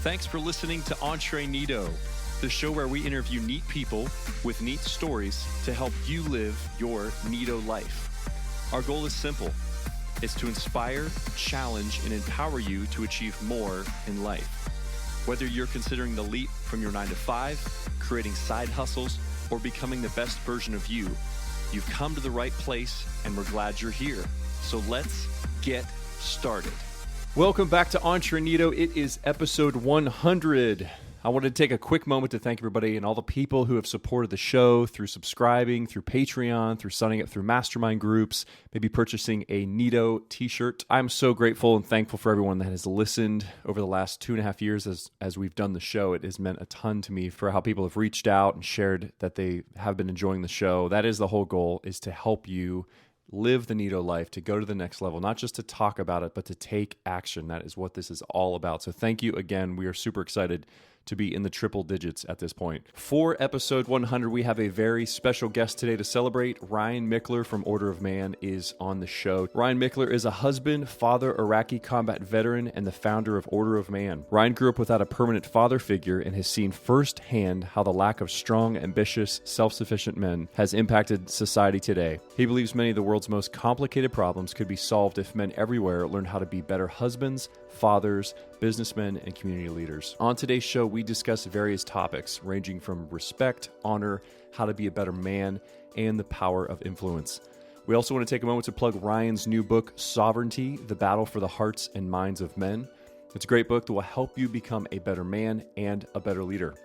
Thanks for listening to Entreneato, the show where we interview neat people with neat stories to help you live your neato life. Our goal is simple. It's to inspire, challenge, and empower you to achieve more in life. Whether you're considering the leap from your 9-to-5, creating side hustles, or becoming the best version of you, you've come to the right place and we're glad you're here. So let's get started. Welcome back to Entreneato. It is episode 100. I wanted to take a quick moment to thank everybody and all the people who have supported the show through subscribing, through Patreon, through signing up through mastermind groups, maybe purchasing a Neato t-shirt. I'm so grateful and thankful for everyone that has listened over the last 2.5 years as we've done the show. It has meant a ton to me for how people have reached out and shared that they have been enjoying the show. That is the whole goal, is to help you live the Neato life, to go to the next level, not just to talk about it, but to take action. That is what this is all about. So thank you again. We are super excited to be in the triple digits at this point. For episode 100, we have a very special guest today to celebrate. Ryan Michler from Order of Man is on the show. Ryan Michler is a husband, father, Iraqi Combat Veteran, and the founder of Order of Man. Ryan grew up without a permanent father figure and has seen firsthand how the lack of strong, ambitious, self-sufficient men has impacted society today. He believes many of the world's most complicated problems could be solved if men everywhere learned how to be better husbands, fathers, businessmen, and community leaders. On today's show, we discuss various topics ranging from respect, honor, how to be a better man, and the power of influence. We also want to take a moment to plug Ryan's new book, Sovereignty, The Battle for the Hearts and Minds of Men. It's a great book that will help you become a better man and a better leader.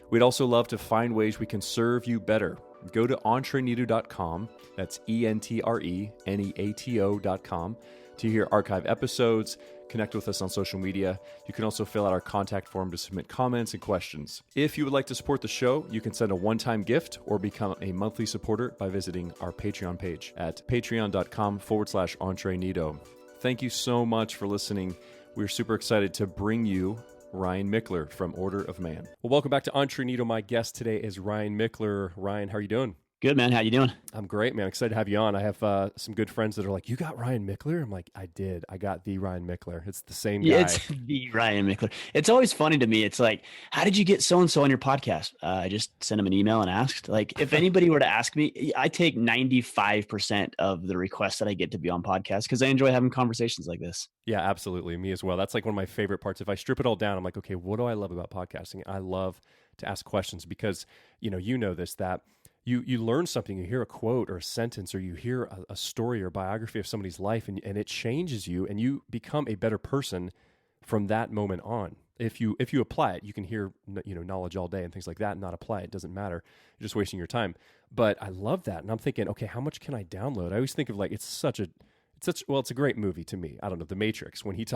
We'd also love to find ways we can serve you better. Go to entreneato.com, that's entreneato.com, to hear archive episodes, connect with us on social media. You can also fill out our contact form to submit comments and questions. If you would like to support the show, you can send a one-time gift or become a monthly supporter by visiting our Patreon page at patreon.com/Entreneato. Thank you so much for listening. We're super excited to bring you Ryan Michler from Order of Man. Well, welcome back to Entreneato. My guest today is Ryan Michler. Ryan, how are you doing? Good, man. How you doing? I'm great, man. Excited to have you on. I have some good friends that are like, you got Ryan Michler? I'm like, I did. I got the Ryan Michler. It's the same guy. Yeah, it's the Ryan Michler. It's always funny to me. It's like, how did you get so-and-so on your podcast? I just sent him an email and asked. Like, if anybody were to ask me, I take 95% of the requests that I get to be on podcasts because I enjoy having conversations like this. Yeah, absolutely. Me as well. That's like one of my favorite parts. If I strip it all down, I'm like, okay, what do I love about podcasting? I love to ask questions because, you know this, that you learn something, you hear a quote or a sentence, or you hear a story or biography of somebody's life, and it changes you, and you become a better person from that moment on. If you apply it, you can hear knowledge all day and things like that and not apply it. It doesn't matter. You're just wasting your time. But I love that. And I'm thinking, okay, how much can I download? I always think of like, it's a great movie to me. I don't know, The Matrix, when he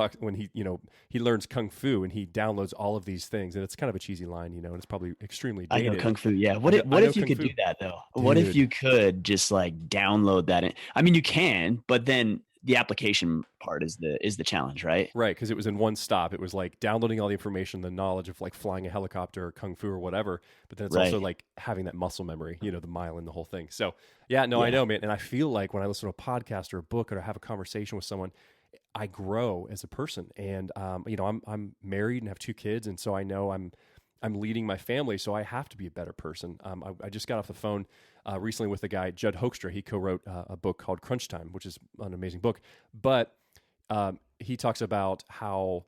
learns Kung Fu and he downloads all of these things, and it's kind of a cheesy line, and it's probably extremely dated. I know Kung Fu, yeah. What if you could do that though? Dude. What if you could just like download that? I mean, you can, but then the application part is the challenge, right? Right, because it was in one stop. It was like downloading all the information, the knowledge of like flying a helicopter or Kung Fu or whatever, but then it's also like having that muscle memory, the mile and the whole thing. So yeah, I know, man. And I feel like when I listen to a podcast or a book or have a conversation with someone, I grow as a person. And I'm married and have 2 kids, and so I know I'm leading my family, so I have to be a better person. I just got off the phone recently with a guy, Judd Hoekstra. He co-wrote a book called Crunch Time, which is an amazing book. But he talks about how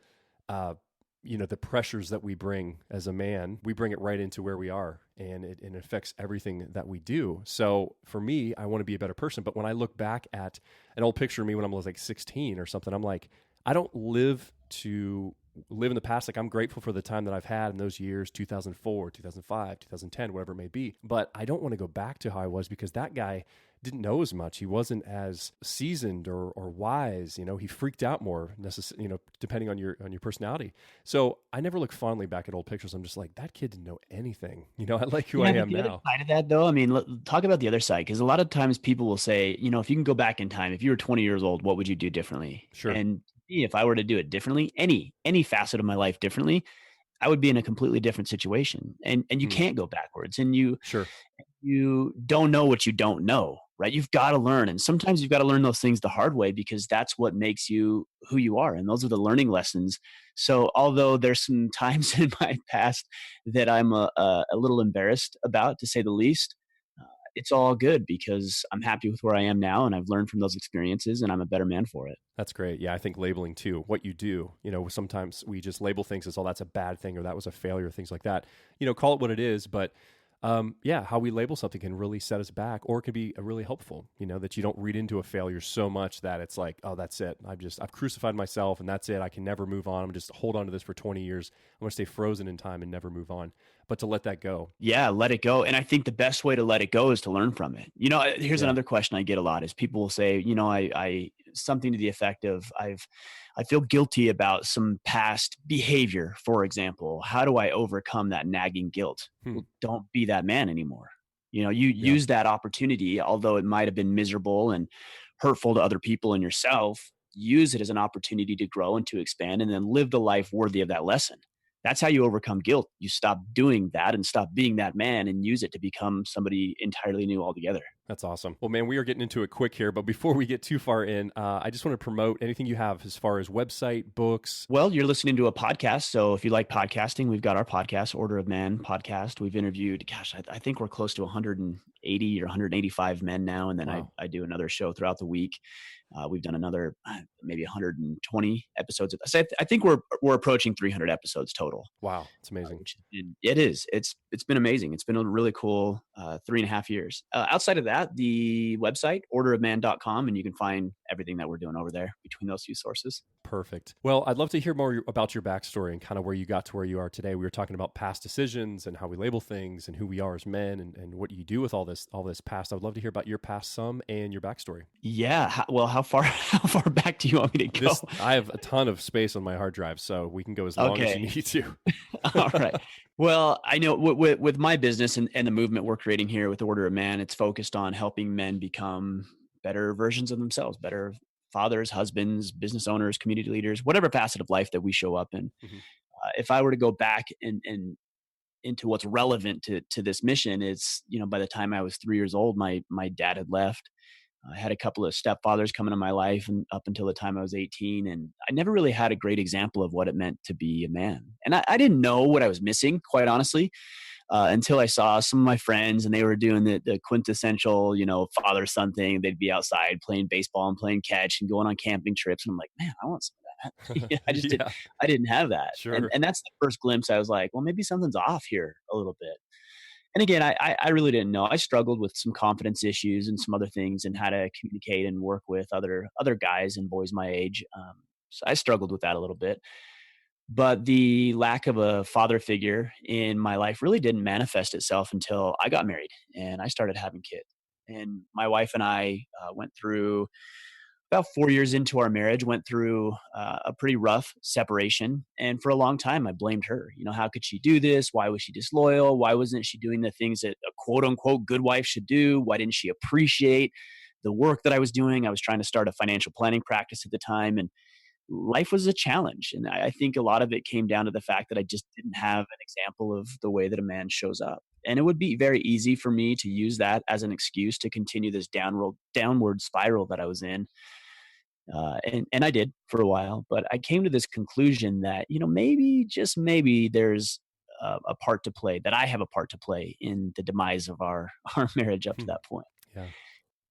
the pressures that we bring as a man, we bring it right into where we are, and it affects everything that we do. So for me, I want to be a better person. But when I look back at an old picture of me when I was like 16 or something, I'm like, I don't live in the past. Like, I'm grateful for the time that I've had in those years, 2004, 2005, 2010, whatever it may be. But I don't want to go back to how I was, because that guy didn't know as much. He wasn't as seasoned or wise. He freaked out more, depending on your personality. So I never look fondly back at old pictures. I'm just like, that kid didn't know anything. I like who I am now. The other side of that, though, I mean, talk about the other side, because a lot of times people will say, if you can go back in time, if you were 20 years old, what would you do differently? Sure. And if I were to do it differently, any facet of my life differently, I would be in a completely different situation. And you can't go backwards, and you don't know what you don't know, right? You've got to learn. And sometimes you've got to learn those things the hard way, because that's what makes you who you are. And those are the learning lessons. So although there's some times in my past that I'm a little embarrassed about, to say the least, it's all good, because I'm happy with where I am now, and I've learned from those experiences, and I'm a better man for it. That's great. Yeah, I think labeling too, what you do, sometimes we just label things as, oh, that's a bad thing, or that was a failure, things like that. Call it what it is. But how we label something can really set us back, or it can be really helpful, that you don't read into a failure so much that it's like, oh, that's it. I've crucified myself and that's it. I can never move on. I'm just hold on to this for 20 years. I'm going to stay frozen in time and never move on, but to let that go. Yeah. Let it go. And I think the best way to let it go is to learn from it. Here's another question I get a lot is people will say, I something to the effect of, I feel guilty about some past behavior, for example. How do I overcome that nagging guilt? Well, don't be that man anymore. Use that opportunity, although it might have been miserable and hurtful to other people and yourself. Use it as an opportunity to grow and to expand, and then live the life worthy of that lesson. That's how you overcome guilt. You stop doing that and stop being that man, and use it to become somebody entirely new altogether. That's awesome. Well, man, we are getting into it quick here, but before we get too far in, I just want to promote anything you have as far as website, books. Well, you're listening to a podcast. So if you like podcasting, we've got our podcast, Order of Man podcast. We've interviewed, I think we're close to 180 or 185 men now. And then wow. I do another show throughout the week. We've done another maybe 120 episodes. So I think we're approaching 300 episodes total. Wow, it's amazing. It is. It's been amazing. It's been a really cool 3.5 years. Outside of that, the website orderofman.com, and you can find everything that we're doing over there between those two sources. Perfect. Well, I'd love to hear more about your backstory and kind of where you got to where you are today. We were talking about past decisions and how we label things and who we are as men and what you do with all this past. I would love to hear about your past some and your backstory. Yeah. How far back do you want me to go? I have a ton of space on my hard drive, so we can go as long as you need to. All right. Well, I know with my business and the movement we're creating here with Order of Man, it's focused on helping men become better versions of themselves, better fathers, husbands, business owners, community leaders, whatever facet of life that we show up in. Mm-hmm. If I were to go back and into what's relevant to this mission, it's, by the time I was 3 years old, my dad had left. I had a couple of stepfathers come into my life and up until the time I was 18. And I never really had a great example of what it meant to be a man. And I didn't know what I was missing, quite honestly, until I saw some of my friends and they were doing the quintessential, father-son thing. They'd be outside playing baseball and playing catch and going on camping trips. And I'm like, man, I want some of that. I didn't have that. Sure. And that's the first glimpse. I was like, well, maybe something's off here a little bit. And again, I really didn't know. I struggled with some confidence issues and some other things, and how to communicate and work with other guys and boys my age. So I struggled with that a little bit. But the lack of a father figure in my life really didn't manifest itself until I got married and I started having kids. And my wife and I went through, about 4 years into our marriage, went through a pretty rough separation. And for a long time, I blamed her. How could she do this? Why was she disloyal? Why wasn't she doing the things that a quote unquote good wife should do? Why didn't she appreciate the work that I was doing? I was trying to start a financial planning practice at the time, and life was a challenge. And I think a lot of it came down to the fact that I just didn't have an example of the way that a man shows up. And it would be very easy for me to use that as an excuse to continue this downward spiral that I was in. And I did for a while, but I came to this conclusion that, maybe, just maybe, there's a part to play, that I have a part to play in the demise of our marriage up to that point. Yeah.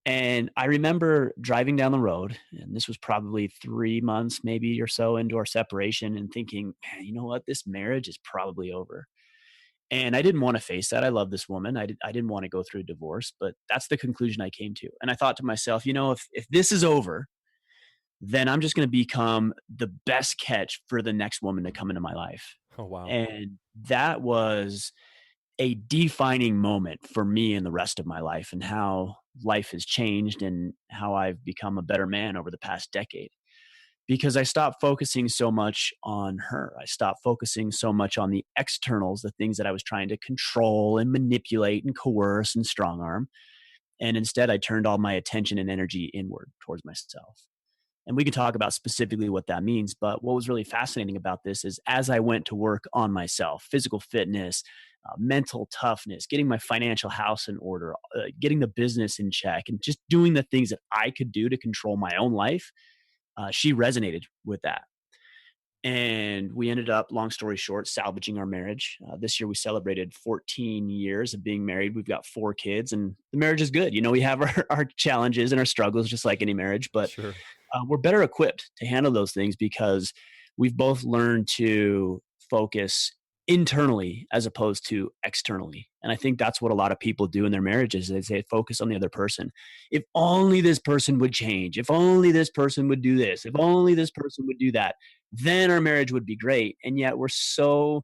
And I remember driving down the road, and this was probably 3 months, maybe or so into our separation, and thinking, man, you know what? This marriage is probably over. And I didn't want to face that. I love this woman. I didn't want to go through a divorce, but that's the conclusion I came to. And I thought to myself, if this is over, then I'm just going to become the best catch for the next woman to come into my life. Oh, wow. And that was a defining moment for me and the rest of my life, and how life has changed and how I've become a better man over the past decade. Because I stopped focusing so much on her. I stopped focusing so much on the externals, the things that I was trying to control and manipulate and coerce and strong arm. And instead, I turned all my attention and energy inward towards myself. And we can talk about specifically what that means. But what was really fascinating about this is, as I went to work on myself, physical fitness, mental toughness, getting my financial house in order, getting the business in check, and just doing the things that I could do to control my own life. She resonated with that. And we ended up, long story short, salvaging our marriage. This year we celebrated 14 years of being married. We've got 4 kids, and the marriage is good. We have our challenges and our struggles, just like any marriage, but Sure. we're better equipped to handle those things because we've both learned to focus internally as opposed to externally. And I think that's what a lot of people do in their marriages is they focus on the other person. If only this person would change, if only this person would do this, if only this person would do that, then our marriage would be great. And yet we're so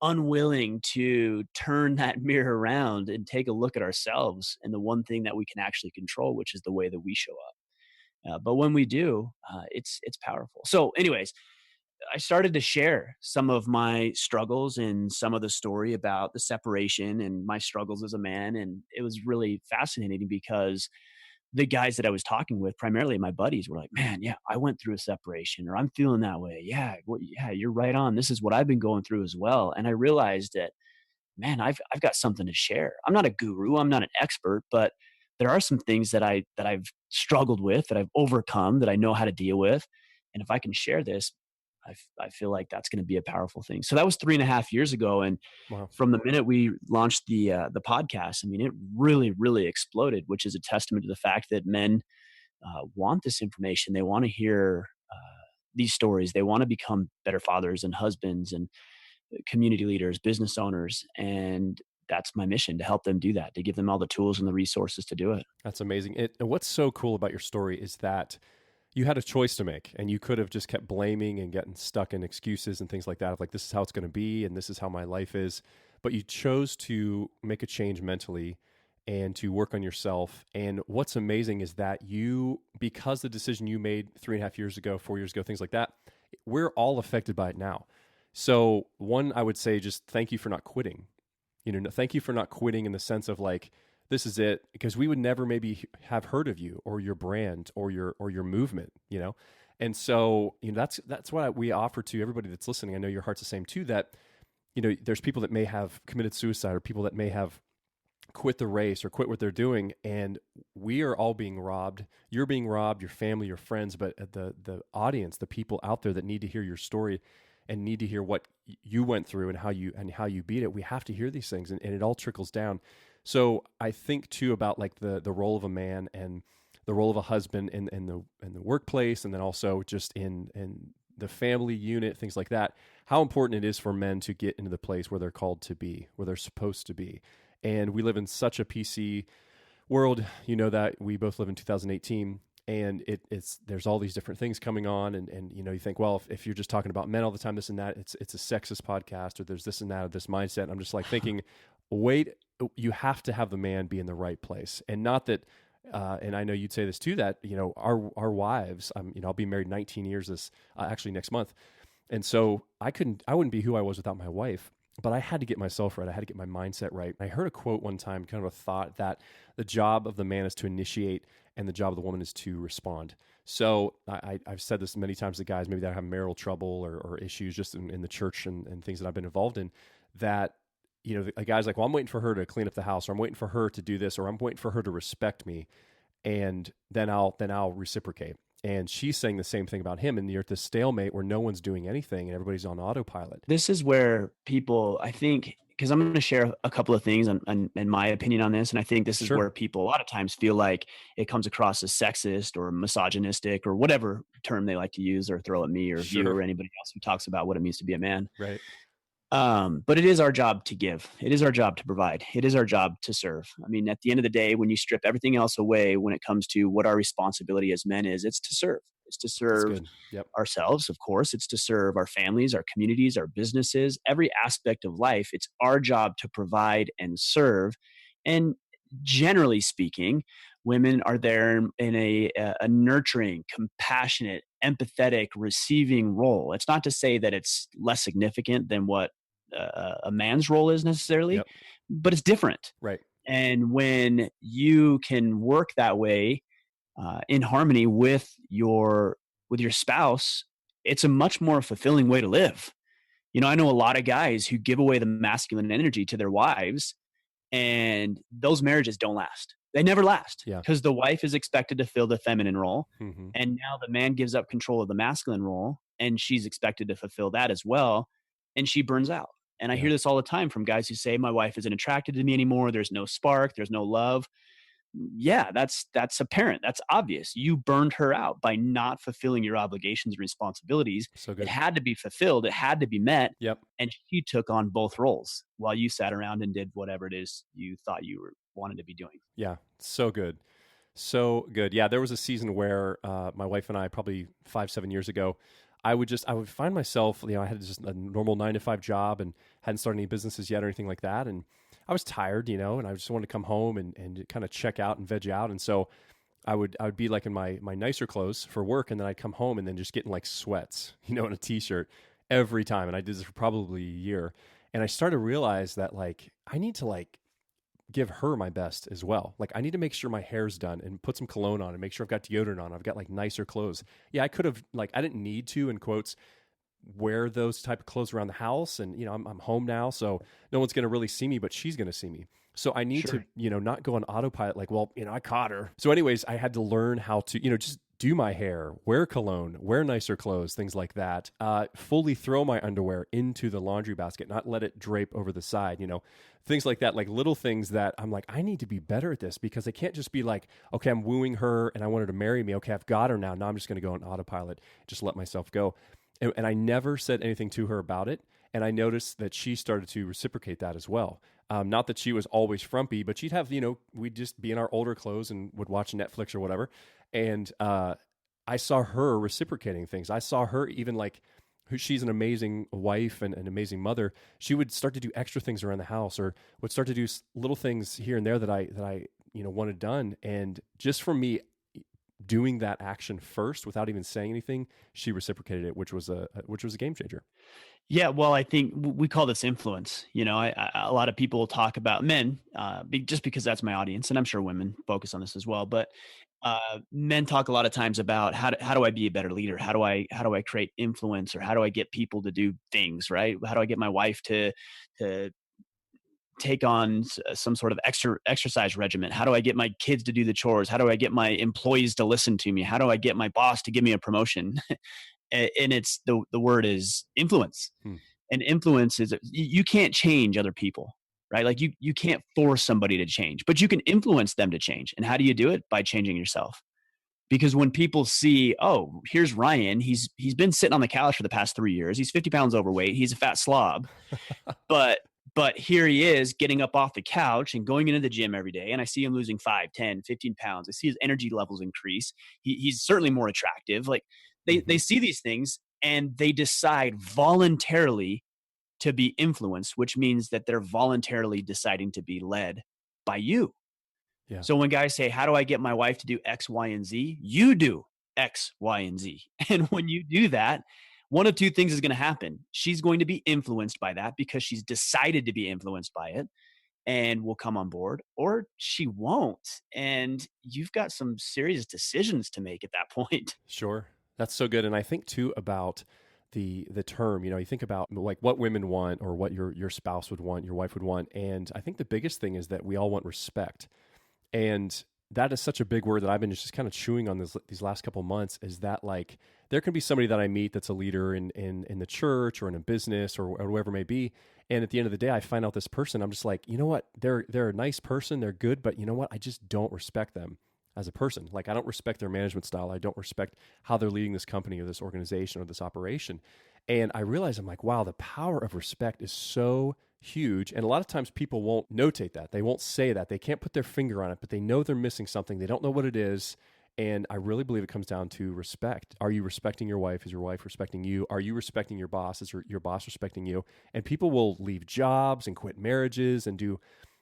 unwilling to turn that mirror around and take a look at ourselves and the one thing that we can actually control, which is the way that we show up. But when we do, it's powerful. So anyways, I started to share some of my struggles and some of the story about the separation and my struggles as a man. And it was really fascinating because the guys that I was talking with, primarily my buddies, were like, man, yeah, I went through a separation, or I'm feeling that way. Yeah, well, yeah, you're right on. This is what I've been going through as well. And I realized that, man, I've got something to share. I'm not a guru. I'm not an expert, but there are some things that I've struggled with, that I've overcome, that I know how to deal with. And if I can share this, I feel like that's going to be a powerful thing. So that was 3.5 years ago. And Wow. from the minute we launched the podcast, I mean, it really, really exploded, which is a testament to the fact that men want this information. They want to hear these stories. They want to become better fathers and husbands and community leaders, business owners. And that's my mission, to help them do that, to give them all the tools and the resources to do it. That's amazing. And what's so cool about your story is that you had a choice to make, and you could have just kept blaming and getting stuck in excuses and things like that of like, this is how it's going to be and this is how my life is. But you chose to make a change mentally and to work on yourself. And what's amazing is that because the decision you made 3.5 years ago, 4 years ago, things like that, we're all affected by it now. So one, I would say, just thank you for not quitting. Thank you for not quitting in the sense of like, this is it, because we would never maybe have heard of you or your brand or your movement, And so, that's what we offer to everybody that's listening. I know your heart's the same too, that, there's people that may have committed suicide or people that may have quit the race or quit what they're doing. And we are all being robbed. You're being robbed, your family, your friends, but the audience, the people out there that need to hear your story and need to hear what you went through and how you beat it. We have to hear these things, and it all trickles down. So I think too about like the role of a man and the role of a husband in the workplace, and then also just in the family unit, things like that. How important it is for men to get into the place where they're called to be, where they're supposed to be. And we live in such a PC world, that we both live in 2018, and there's all these different things coming on, and you think, well, if you're just talking about men all the time, this and that, it's a sexist podcast, or there's this and that, or this mindset. And I'm just like thinking, wait, you have to have the man be in the right place. And not that, and I know you'd say this too, that, our wives, I'll be married 19 years actually next month. And so I wouldn't be who I was without my wife, but I had to get myself right. I had to get my mindset right. I heard a quote one time, kind of a thought, that the job of the man is to initiate and the job of the woman is to respond. So I've said this many times to guys, maybe that have marital trouble or issues just in the church and things that I've been involved in, that, a guy's like, well, I'm waiting for her to clean up the house, or I'm waiting for her to do this, or I'm waiting for her to respect me, and then I'll reciprocate. And she's saying the same thing about him, and you're at this stalemate where no one's doing anything and everybody's on autopilot. This is where people, I think, because I'm going to share a couple of things and my opinion on this, and I think this is Sure. where people a lot of times feel like it comes across as sexist or misogynistic or whatever term they like to use or throw at me or Sure. you or anybody else who talks about what it means to be a man. Right. But it is our job to give. It is our job to provide. It is our job to serve. I mean, at the end of the day, when you strip everything else away, when it comes to what our responsibility as men is, it's to serve. It's to serve ourselves, of course. It's to serve our families, our communities, our businesses, every aspect of life. It's our job to provide and serve. And generally speaking, women are there in a nurturing, compassionate, empathetic, receiving role. It's not to say that it's less significant than what a man's role is necessarily, but it's different. Right. And when you can work that way in harmony with your spouse, it's a much more fulfilling way to live. I know a lot of guys who give away the masculine energy to their wives, and those marriages don't last. They never last Yeah. because the wife is expected to fill the feminine role. Mm-hmm. And now the man gives up control of the masculine role, and she's expected to fulfill that as well. And she burns out. And I Yeah. hear this all the time from guys who say, my wife isn't attracted to me anymore. There's no spark. There's no love. Yeah, that's apparent. That's obvious. You burned her out by not fulfilling your obligations and responsibilities. So It good. had to be fulfilled. It had to be met. Yep. And she took on both roles while you sat around and did whatever it is you thought you wanted to be doing. Yeah. So good. So good. Yeah. There was a season where my wife and I, probably 5-7 years ago, I would find myself, I had just a normal 9-to-5 job and hadn't started any businesses yet or anything like that. And I was tired, and I just wanted to come home and kind of check out and veg out. And so I would be like in my nicer clothes for work, and then I'd come home and then just get in like sweats, in a t-shirt every time. And I did this for probably a year. And I started to realize that like I need to like give her my best as well. Like I need to make sure my hair's done and put some cologne on and make sure I've got deodorant on. I've got like nicer clothes. Yeah, I could have I didn't need to, in quotes, wear those type of clothes around the house. And, I'm home now, so no one's going to really see me, but she's going to see me. So I need to, not go on autopilot like, well, I caught her. So anyways, I had to learn how to, just do my hair, wear cologne, wear nicer clothes, things like that. Fully throw my underwear into the laundry basket, not let it drape over the side, things like that, like little things that I'm like, I need to be better at this, because I can't just be like, okay, I'm wooing her and I want her to marry me. Okay, I've got her now. Now I'm just going to go on autopilot, just let myself go. And I never said anything to her about it. And I noticed that she started to reciprocate that as well. Not that she was always frumpy, but she'd have, we'd just be in our older clothes and would watch Netflix or whatever. And I saw her reciprocating things. I saw her even like, she's an amazing wife and an amazing mother. She would start to do extra things around the house, or would start to do little things here and there that I wanted done. And just from me doing that action first without even saying anything, she reciprocated it, which was a game changer. Yeah, well, I think we call this influence. A lot of people talk about men, just because that's my audience, and I'm sure women focus on this as well. But men talk a lot of times about how do I be a better leader? How do I create influence, or how do I get people to do things right? How do I get my wife to take on some sort of exercise regimen? How do I get my kids to do the chores? How do I get my employees to listen to me? How do I get my boss to give me a promotion? And it's the word is influence. And influence is, you can't change other people, right? Like you can't force somebody to change, but you can influence them to change. And how do you do it? By changing yourself. Because when people see, oh, here's Ryan, he's been sitting on the couch for the past 3 years. He's 50 pounds overweight. He's a fat slob, but here he is getting up off the couch and going into the gym every day. And I see him losing 5, 10, 15 pounds. I see his energy levels increase. He's certainly more attractive. Like they see these things and they decide voluntarily to be influenced, which means that they're voluntarily deciding to be led by you. Yeah. So when guys say, how do I get my wife to do X, Y, and Z? You do X, Y, and Z. And when you do that, one of two things is going to happen. She's going to be influenced by that because she's decided to be influenced by it and will come on board, or she won't. And you've got some serious decisions to make at that point. Sure. That's so good. And I think too about the term, you think about like what women want, or what your spouse would want, your wife would want. And I think the biggest thing is that we all want respect. And that is such a big word that I've been just kind of chewing on these last couple of months, is that like there can be somebody that I meet that's a leader in the church or in a business or whoever it may be. And at the end of the day, I find out this person, I'm just like, you know what? They're a nice person. They're good, but you know what? I just don't respect them as a person. Like I don't respect their management style. I don't respect how they're leading this company or this organization or this operation. And I realize, I'm like, wow, the power of respect is so huge. And a lot of times people won't notate that. They won't say that. They can't put their finger on it, but they know they're missing something. They don't know what it is. And I really believe it comes down to respect. Are you respecting your wife? Is your wife respecting you? Are you respecting your boss? Is your boss respecting you? And people will leave jobs and quit marriages and do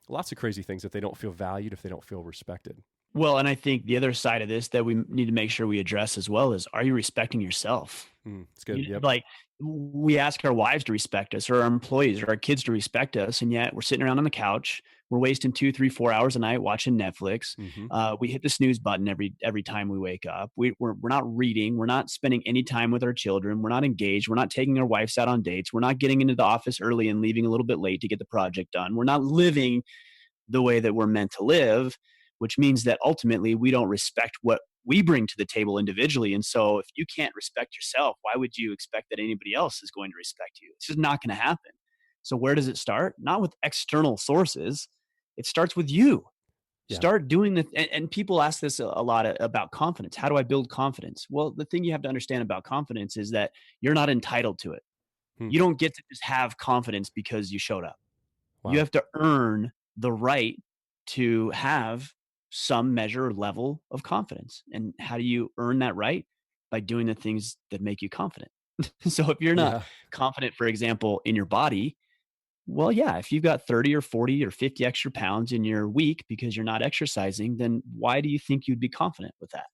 lots of crazy things if they don't feel valued, if they don't feel respected. Well, and I think the other side of this that we need to make sure we address as well is, are you respecting yourself? It's good. Yep. Like we ask our wives to respect us, or our employees or our kids to respect us. And yet we're sitting around on the couch, We're wasting 2, 3, 4 hours a night watching Netflix. We hit the snooze button every time we wake up. We're not reading. We're not spending any time with our children. We're not engaged. We're not taking our wives out on dates. We're not getting into the office early and leaving a little bit late to get the project done. We're not living the way that we're meant to live, which means that ultimately we don't respect what we bring to the table individually. And so if you can't respect yourself, why would you expect that anybody else is going to respect you? It's just not going to happen. So where does it start? Not with external sources. It starts with you. Yeah. Start doing and people ask this a lot about confidence. How do I build confidence? Well, the thing you have to understand about confidence is that you're not entitled to it. You don't get to just have confidence because you showed up. Wow. You have to earn the right to have some measure or level of confidence. And how do you earn that right? By doing the things that make you confident. So if you're not confident, for example, in your body, well, yeah, if you've got 30 or 40 or 50 extra pounds and you're weak because you're not exercising, then why do you think you'd be confident with that?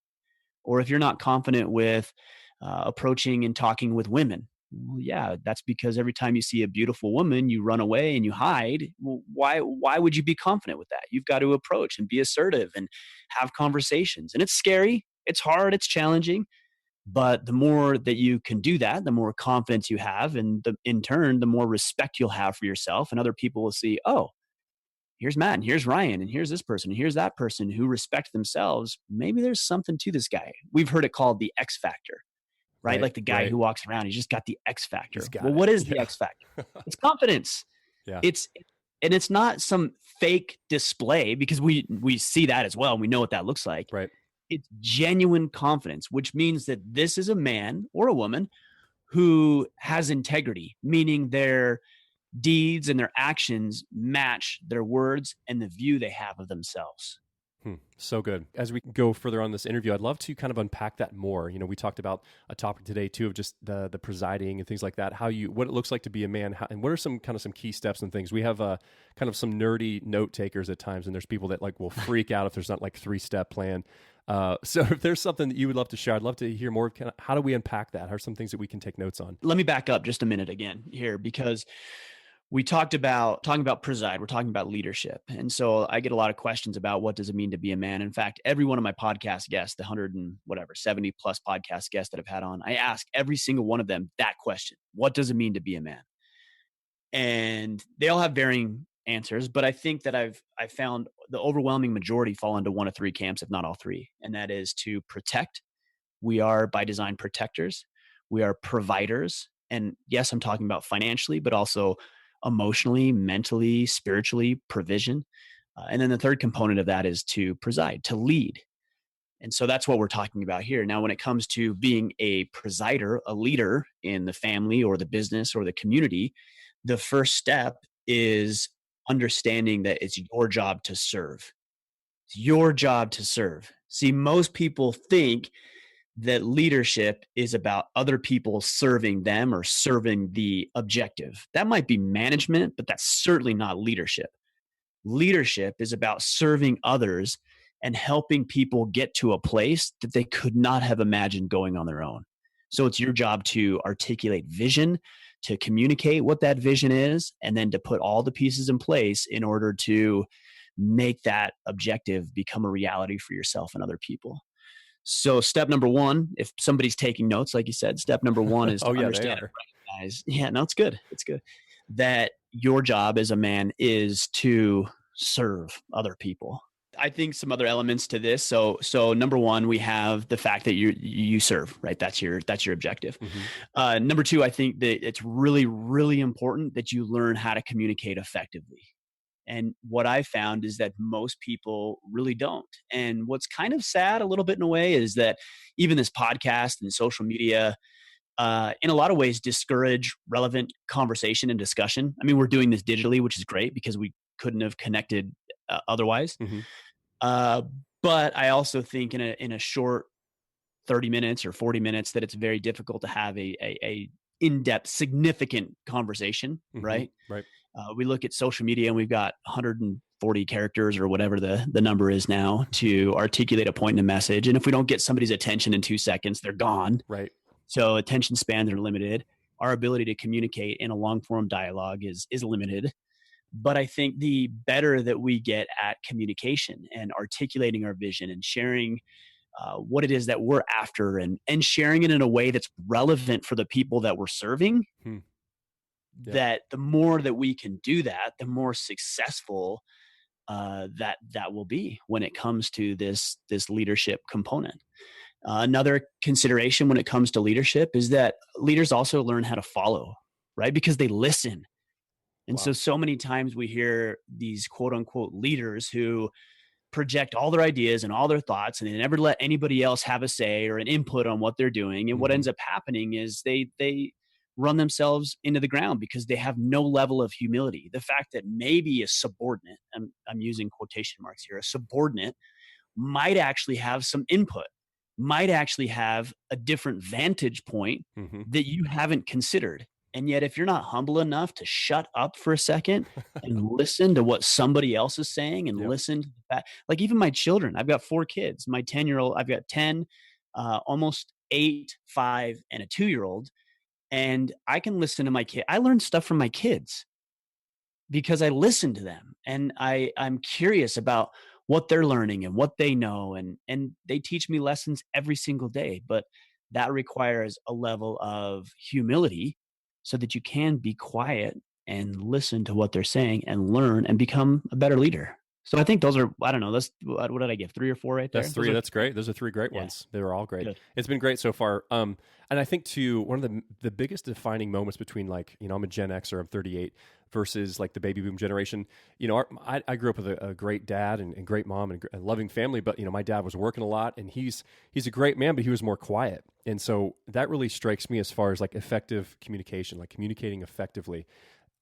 Or if you're not confident with approaching and talking with women, well, yeah, that's because every time you see a beautiful woman, you run away and you hide. Well, why would you be confident with that? You've got to approach and be assertive and have conversations. And it's scary. It's hard. It's challenging. But the more that you can do that, the more confidence you have. And in turn, the more respect you'll have for yourself. And other people will see, oh, here's Matt and here's Ryan and here's this person and here's that person who respect themselves. Maybe there's something to this guy. We've heard it called the X factor. Right? Like the guy who walks around, he's just got the X factor. Well, what is the X factor? It's confidence. Yeah. It's not some fake display, because we see that as well. And we know what that looks like. Right. It's genuine confidence, which means that this is a man or a woman who has integrity, meaning their deeds and their actions match their words and the view they have of themselves. So good. As we go further on this interview, I'd love to kind of unpack that more. We talked about a topic today too of just the presiding and things like that. What it looks like to be a man, and what are some key steps and things. We have kind of some nerdy note takers at times, and there's people that will freak out if there's not 3-step plan. So if there's something that you would love to share, I'd love to hear more. How do we unpack that? How are some things that we can take notes on? Let me back up just a minute again here, because we talking about preside. We're talking about leadership. And so I get a lot of questions about what does it mean to be a man. In fact, every one of my podcast guests, the 70 plus podcast guests that I've had on, I ask every single one of them that question. What does it mean to be a man? And they all have varying answers, but I think that I've found the overwhelming majority fall into one of three camps, if not all three. And that is to protect. We are by design protectors. We are providers. And yes, I'm talking about financially, but also emotionally, mentally, spiritually, provision. And then the third component of that is to preside, to lead. And so that's what we're talking about here. Now, when it comes to being a presider, a leader in the family or the business or the community, the first step is understanding that it's your job to serve. It's your job to serve. See, most people think that leadership is about other people serving them or serving the objective. That might be management, but that's certainly not leadership. Leadership is about serving others and helping people get to a place that they could not have imagined going on their own. So it's your job to articulate vision, to communicate what that vision is, and then to put all the pieces in place in order to make that objective become a reality for yourself and other people. So step number one, if somebody's taking notes, like you said, step number one is to understand and recognize. Yeah, no, it's good. It's good that your job as a man is to serve other people. I think some other elements to this. So number one, we have the fact that you serve, right? That's your objective. Mm-hmm. Number two, I think that it's really, really important that you learn how to communicate effectively. And what I found is that most people really don't. And what's kind of sad a little bit in a way is that even this podcast and social media, in a lot of ways, discourage relevant conversation and discussion. I mean, we're doing this digitally, which is great because we couldn't have connected otherwise. Mm-hmm. But I also think in a short 30 minutes or 40 minutes that it's very difficult to have a in-depth, significant conversation, mm-hmm. right? Right. We look at social media and we've got 140 characters or whatever the number is now to articulate a point in a message. And if we don't get somebody's attention in 2 seconds, they're gone. Right. So attention spans are limited. Our ability to communicate in a long form dialogue is limited. But I think the better that we get at communication and articulating our vision and sharing what it is that we're after, and sharing it in a way that's relevant for the people that we're serving, Hmm. Yep. that the more that we can do that, the more successful that will be when it comes to this leadership component. Another consideration when it comes to leadership is that leaders also learn how to follow, right? Because they listen. And Wow. so many times we hear these quote unquote leaders who project all their ideas and all their thoughts, and they never let anybody else have a say or an input on what they're doing. And what ends up happening is they run themselves into the ground because they have no level of humility. The fact that maybe a subordinate, I'm using quotation marks here, a subordinate might actually have some input, might actually have a different vantage point that you haven't considered. And yet, if you're not humble enough to shut up for a second and listen to what somebody else is saying, and listen to that, like even my children, I've got 4 kids. My 10-year-old, I've got 10, almost 8, 5, and a 2-year-old. And I can listen to my kid. I learn stuff from my kids because I listen to them, and I'm curious about what they're learning and what they know. And they teach me lessons every single day, but that requires a level of humility so that you can be quiet and listen to what they're saying and learn and become a better leader. So I think those are, I don't know, what did I give? 3 or 4 right there? That's 3. That's great. Those are 3 great ones. They were all great. Good. It's been great so far. And I think too, one of the biggest defining moments between, like, you know, I'm a Gen Xer, I'm 38, versus like the baby boom generation. You know, I grew up with a great dad and great mom and a loving family, but you know, my dad was working a lot, and he's a great man, but he was more quiet. And so that really strikes me as far as like effective communication, like communicating effectively.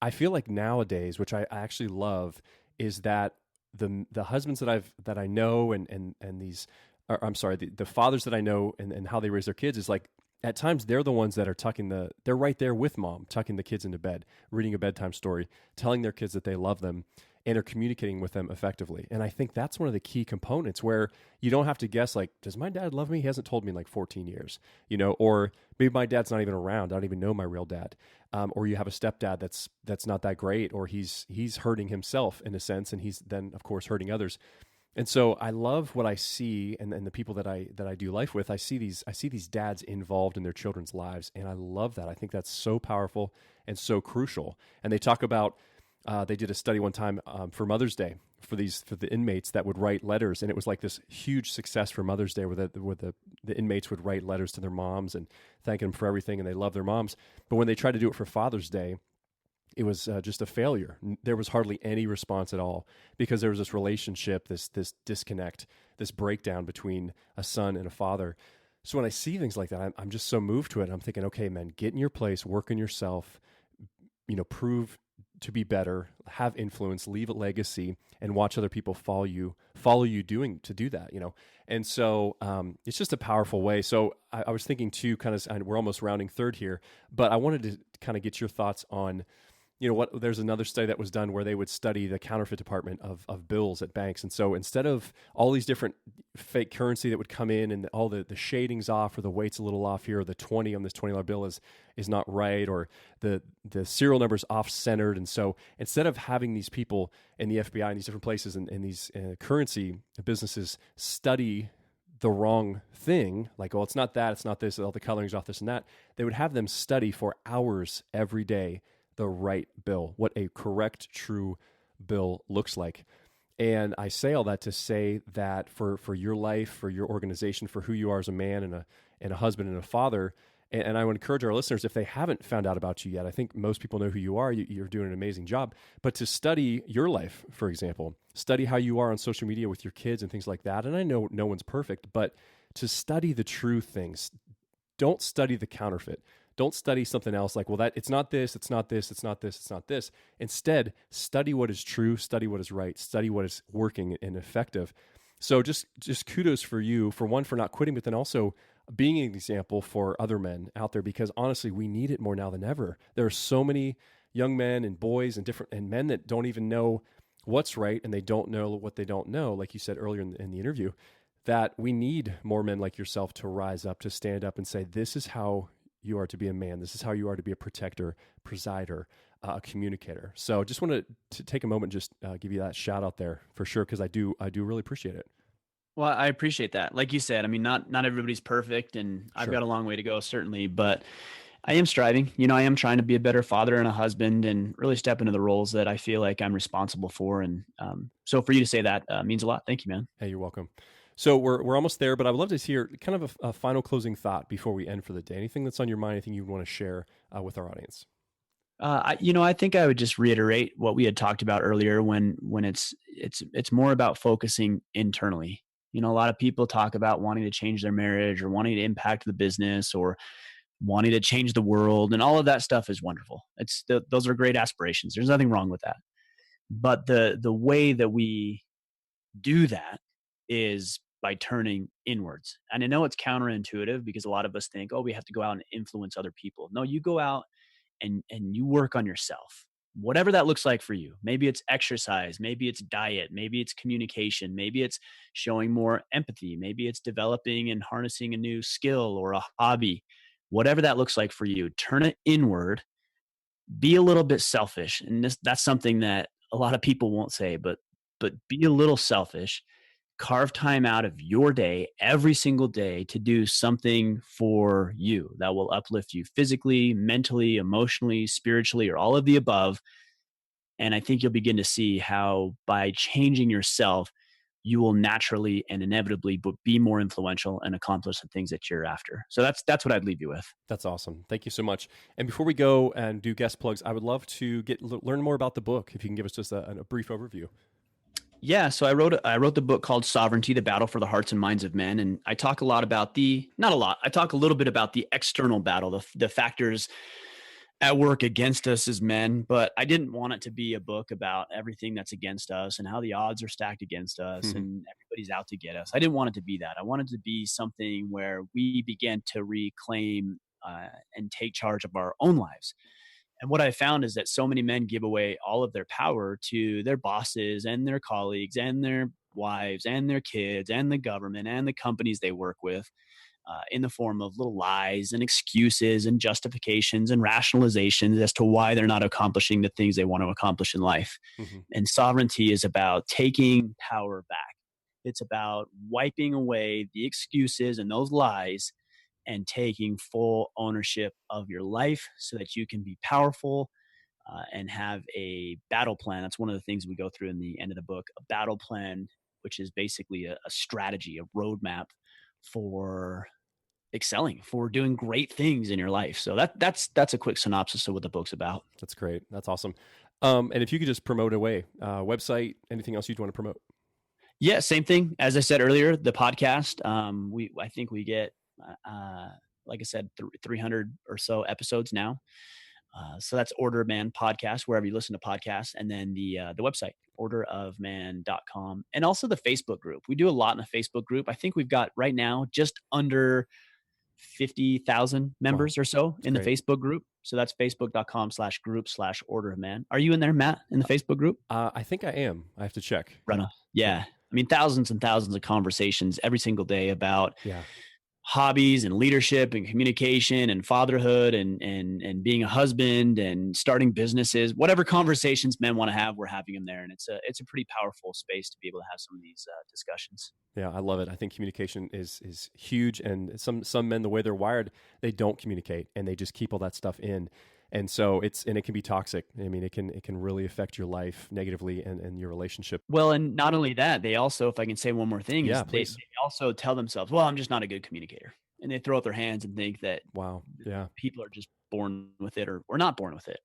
I feel like nowadays, which I actually love, is that the husbands that I know and these, or, I'm sorry, the fathers that I know and how they raise their kids is like, at times they're the ones that are they're right there with mom, tucking the kids into bed, reading a bedtime story, telling their kids that they love them, and are communicating with them effectively. And I think that's one of the key components where you don't have to guess, like, does my dad love me? He hasn't told me in like 14 years, you know, or maybe my dad's not even around. I don't even know my real dad. Or you have a stepdad that's not that great, or he's hurting himself in a sense, and he's then of course hurting others. And so I love what I see, and the people that I do life with. I see these dads involved in their children's lives, and I love that. I think that's so powerful and so crucial. And they talk about they did a study one time for Mother's Day for the inmates that would write letters, and it was like this huge success for Mother's Day, where the inmates would write letters to their moms and thanking them for everything, and they love their moms. But when they tried to do it for Father's Day, it was just a failure. There was hardly any response at all, because there was this relationship, this disconnect, this breakdown between a son and a father. So when I see things like that, I'm just so moved to it. I'm thinking, okay, man, get in your place, work on yourself, you know, prove to be better, have influence, leave a legacy, and watch other people follow you to do that, you know? And so it's just a powerful way. So I was thinking too, kind of, and we're almost rounding third here, but I wanted to kind of get your thoughts on, you know, there's another study that was done where they would study the counterfeit department of bills at banks. And so instead of all these different fake currency that would come in, and all the shadings off, or the weight's a little off here, or the 20 on this $20 bill is not right, or the serial number's off-centered. And so instead of having these people in the FBI and these different places and these currency businesses study the wrong thing, like, oh, it's not that, it's not this, all the coloring's off this and that, they would have them study for hours every day the right bill, what a correct, true bill looks like. And I say all that to say that for your life, for your organization, for who you are as a man and a husband and a father, and I would encourage our listeners, if they haven't found out about you yet, I think most people know who you are. You're doing an amazing job. But to study your life, for example, study how you are on social media with your kids and things like that. And I know no one's perfect, but to study the true things. Don't study the counterfeit. Don't study something else like, well, it's not this, it's not this, it's not this, it's not this. Instead, study what is true, study what is right, study what is working and effective. So just kudos for you, for one, for not quitting, but then also being an example for other men out there, because honestly, we need it more now than ever. There are so many young men and boys and men that don't even know what's right, and they don't know what they don't know, like you said earlier in the interview, that we need more men like yourself to rise up, to stand up and say, this is how you are to be a man. This is how you are to be a protector, presider, a communicator. So just wanted to take a moment, just give you that shout out there for sure, because I do really appreciate it. Well, I appreciate that. Like you said, I mean, not everybody's perfect, and I've Sure. got a long way to go, certainly, but I am striving. I am trying to be a better father and a husband, and really step into the roles that I feel like I'm responsible for. And so, for you to say that means a lot. Thank you, man. Hey, you're welcome. So we're almost there, but I would love to hear kind of a final closing thought before we end for the day. Anything that's on your mind, anything you want to share with our audience? I think I would just reiterate what we had talked about earlier when it's more about focusing internally. A lot of people talk about wanting to change their marriage or wanting to impact the business or wanting to change the world, and all of that stuff is wonderful. Those are great aspirations. There's nothing wrong with that. But the way that we do that is by turning inwards. And I know it's counterintuitive because a lot of us think, oh, we have to go out and influence other people. No, you go out and you work on yourself, whatever that looks like for you. Maybe it's exercise, maybe it's diet, maybe it's communication, maybe it's showing more empathy, maybe it's developing and harnessing a new skill or a hobby. Whatever that looks like for you, turn it inward. Be a little bit selfish, and that's something that a lot of people won't say, but be a little selfish. Carve time out of your day every single day to do something for you that will uplift you physically, mentally, emotionally, spiritually, or all of the above. And I think you'll begin to see how by changing yourself, you will naturally and inevitably be more influential and accomplish the things that you're after. So that's what I'd leave you with. That's awesome. Thank you so much. And before we go and do guest plugs, I would love to learn more about the book. If you can give us just a brief overview. Yeah, so I wrote the book called Sovereignty: The Battle for the Hearts and Minds of Men, and I talk a lot about I talk a little bit about the external battle, the factors at work against us as men, but I didn't want it to be a book about everything that's against us and how the odds are stacked against us and everybody's out to get us. I didn't want it to be that. I wanted it to be something where we began to reclaim and take charge of our own lives. And what I found is that so many men give away all of their power to their bosses and their colleagues and their wives and their kids and the government and the companies they work with in the form of little lies and excuses and justifications and rationalizations as to why they're not accomplishing the things they want to accomplish in life. And sovereignty is about taking power back. It's about wiping away the excuses and those lies and taking full ownership of your life so that you can be powerful and have a battle plan. That's one of the things we go through in the end of the book, a battle plan, which is basically a strategy, a roadmap for excelling, for doing great things in your life. So that's a quick synopsis of what the book's about. That's great. That's awesome. And if you could just promote away, website, anything else you'd want to promote? Yeah, same thing. As I said earlier, the podcast, I think we get, like I said, 300 or so episodes now. So that's Order of Man podcast, wherever you listen to podcasts. And then the website, orderofman.com. And also the Facebook group. We do a lot in the Facebook group. I think we've got right now just under 50,000 members or so in the Facebook group. So that's facebook.com/group/Order of Man. Are you in there, Matt, in the Facebook group? I think I am. I have to check. Yeah. I mean, thousands and thousands of conversations every single day about hobbies and leadership and communication and fatherhood and being a husband and starting businesses. Whatever conversations men want to have, we're having them there. And it's a pretty powerful space to be able to have some of these discussions. Yeah, I love it. I think communication is huge. And some men, the way they're wired, they don't communicate and they just keep all that stuff in. And so it can be toxic. I mean, it can really affect your life negatively and your relationship. Well, and not only that, they also, if I can say one more thing, they also tell themselves, well, I'm just not a good communicator. And they throw up their hands and think that people are just born with it or not born with it.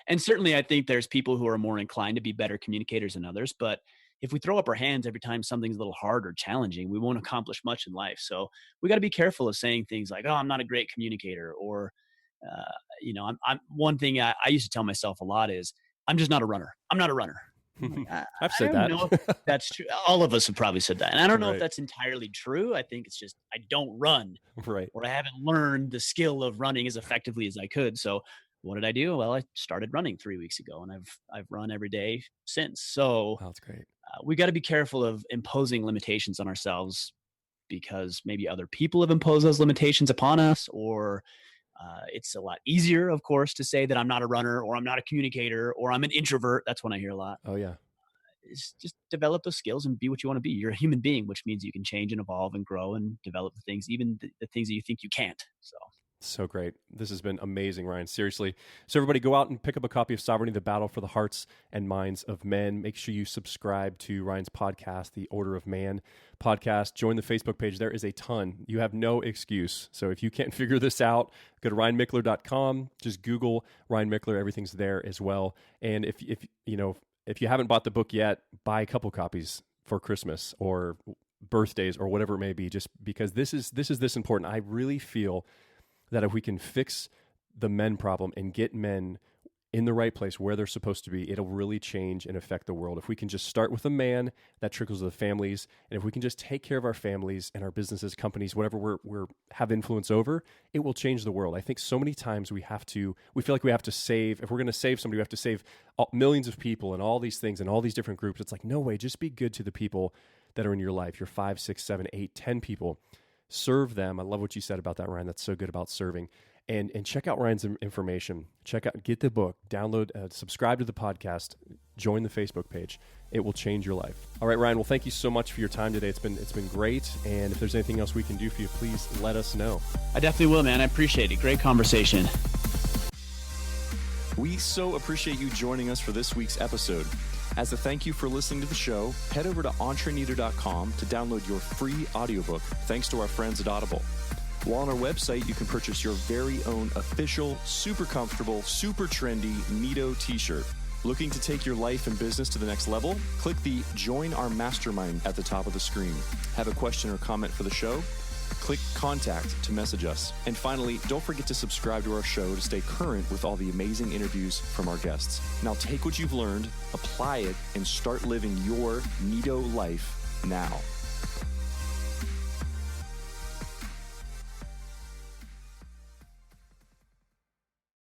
And certainly I think there's people who are more inclined to be better communicators than others. But if we throw up our hands every time something's a little hard or challenging, we won't accomplish much in life. So we got to be careful of saying things like, oh, I'm not a great communicator, or I'm one thing I used to tell myself a lot is I'm just not a runner. I'm not a runner. I've said that. I don't know if that's true. All of us have probably said that. And I don't know if that's entirely true. I think it's just, I don't run, or I haven't learned the skill of running as effectively as I could. So what did I do? Well, I started running 3 weeks ago and I've run every day since. So that's great. We got to be careful of imposing limitations on ourselves because maybe other people have imposed those limitations upon us, or It's a lot easier, of course, to say that I'm not a runner or I'm not a communicator or I'm an introvert. That's one I hear a lot. Oh yeah. It's just develop those skills and be what you want to be. You're a human being, which means you can change and evolve and grow and develop the things, even the things that you think you can't. So great. This has been amazing, Ryan. Seriously. So everybody go out and pick up a copy of Sovereignty, the Battle for the Hearts and Minds of Men. Make sure you subscribe to Ryan's podcast, the Order of Man podcast. Join the Facebook page. There is a ton. You have no excuse. So if you can't figure this out, go to RyanMichler.com. Just Google Ryan Michler. Everything's there as well. And if you haven't bought the book yet, buy a couple copies for Christmas or birthdays or whatever it may be, just because this is this important. I really feel that if we can fix the men problem and get men in the right place where they're supposed to be, it'll really change and affect the world. If we can just start with a man, that trickles to the families. And if we can just take care of our families and our businesses, companies, whatever we're have influence over, it will change the world. I think so many times we feel like we have to save. If we're going to save somebody, we have to save millions of people and all these things and all these different groups. It's like, no way, just be good to the people that are in your life. Your 5, 6, 7, 8, 10 people. Serve them. I love what you said about that, Ryan. That's so good about serving. And check out Ryan's information. Get the book, download, subscribe to the podcast, join the Facebook page. It will change your life. All right, Ryan. Well, thank you so much for your time today. It's been great. And if there's anything else we can do for you, please let us know. I definitely will, man. I appreciate it. Great conversation. We so appreciate you joining us for this week's episode. As a thank you for listening to the show, head over to Entreneato.com to download your free audiobook, thanks to our friends at Audible. While on our website, you can purchase your very own official, super comfortable, super trendy Neato t-shirt. Looking to take your life and business to the next level? Click the Join Our Mastermind at the top of the screen. Have a question or comment for the show? Click Contact to message us. And finally, don't forget to subscribe to our show to stay current with all the amazing interviews from our guests. Now take what you've learned, apply it, and start living your Neato life now.